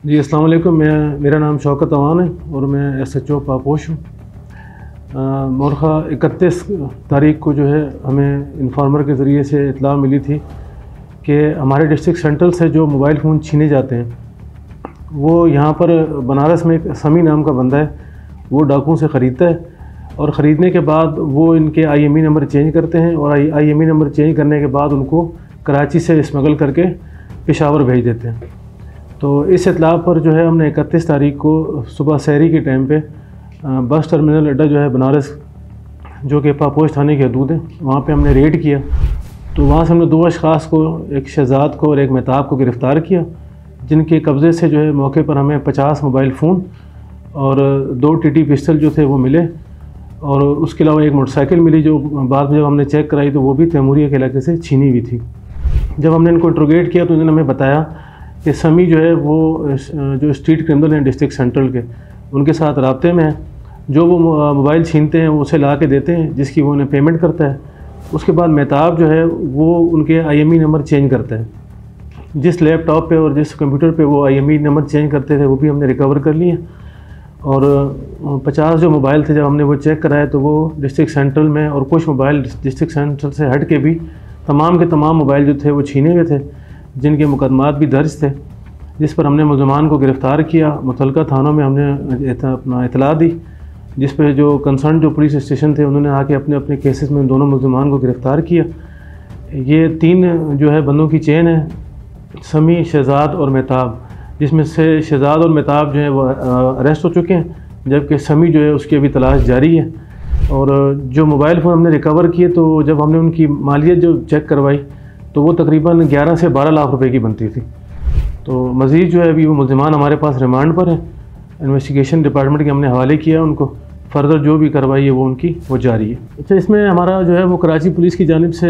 जी अस्सलाम वालेकुम। मेरा नाम शौकत अवान है और मैं SHO पापोश हूँ। मोरखा 31 तारीख को जो है हमें इन्फॉर्मर के ज़रिए से इत्तला मिली थी कि हमारे डिस्ट्रिक्ट सेंट्रल से जो मोबाइल फ़ोन छीने जाते हैं वो यहाँ पर बनारस में एक समी नाम का बंदा है, वो डाकुओं से ख़रीदता है और ख़रीदने के बाद वो इनके IMEI नंबर चेंज करते हैं और IMEI नंबर चेंज करने के बाद उनको कराची से स्मगल करके पेशावर भेज देते हैं। तो इस इत्तला पर जो है हमने 31 तारीख को सुबह सहरी के टाइम पे बस टर्मिनल अड्डा जो है बनारस, जो कि पापोश थाने की हदूद है, वहाँ पे हमने रेड किया। तो वहाँ से हमने 2 अशख़ास को, एक शहजाद को और एक मेहताब को गिरफ़्तार किया, जिनके कब्ज़े से जो है मौके पर हमें 50 मोबाइल फ़ोन और 2 TT पिस्टल जो थे वो मिले और उसके अलावा एक मोटरसाइकिल मिली, जो बाद में जब हमने चेक कराई तो वो भी तैमूरिया के इलाके से छीनी हुई थी। जब हमने इनको इंट्रोगेट किया तो इन्होंने हमें बताया कि समी जो है वो जो स्ट्रीट क्रिमिनल हैं डिस्ट्रिक्ट सेंट्रल के, उनके साथ राब्ते में है। जो वो मोबाइल छीनते हैं वो उसे ला के देते हैं, जिसकी वो उन्हें पेमेंट करता है। उसके बाद मेहताब जो है वो उनके IMEI नंबर चेंज करता है। जिस लैपटॉप पे और जिस कंप्यूटर पे वो IMEI नंबर चेंज करते थे वो भी हमने रिकवर कर लिए। और 50 जो मोबाइल थे, जब हमने वो चेक कराया तो वो डिस्ट्रिक्ट सेंट्रल में, और कुछ मोबाइल डिस्ट्रिक्ट सेंट्रल से हट के भी तमाम के तमाम मोबाइल जो थे वो छीने हुए थे, जिनके मुकदमात भी दर्ज थे, जिस पर हमने मुलज़मान को गिरफ़्तार किया। मुतल्लिका थानों में हमने अपना इतला दी, जिस पर जो कंसर्न जो पुलिस स्टेशन थे उन्होंने आके अपने अपने केसेस में दोनों मुलज़मान को गिरफ़्तार किया। ये 3 जो है बंदों की चेन है, समी, शहजाद और मेहताब, जिसमें से शहजाद और मेहताब जो है वो अरेस्ट हो चुके हैं, जबकि समी जो है उसकी अभी तलाश जारी है। और जो मोबाइल फ़ोन हमने रिकवर किए तो जब हमने उनकी मालियत जो चेक करवाई तो वो तकरीबन 11 से 12 लाख रुपए की बनती थी। तो मज़ीद जो है अभी वो मुलज़मान हमारे पास रिमांड पर है, इन्वेस्टिगेशन डिपार्टमेंट के हमने हवाले किया उनको। फ़र्दर जो भी कार्रवाई है वो उनकी वो जारी है। अच्छा, इसमें हमारा जो है वो कराची पुलिस की जानिब से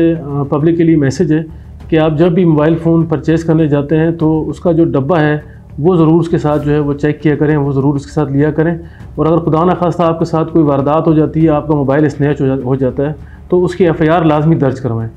पब्लिक के लिए मैसेज है कि आप जब भी मोबाइल फ़ोन परचेज़ करने जाते हैं तो उसका जो डब्बा है वो ज़रूर उसके साथ जो है वो चेक किया करें, वो ज़रूर उसके साथ लिया करें। और अगर खुदा न खास्ता आपके साथ कोई वारदात हो जाती है, आपका मोबाइल स्नैच हो जाता है, तो उसकी FIR लाजमी दर्ज करवाएँ।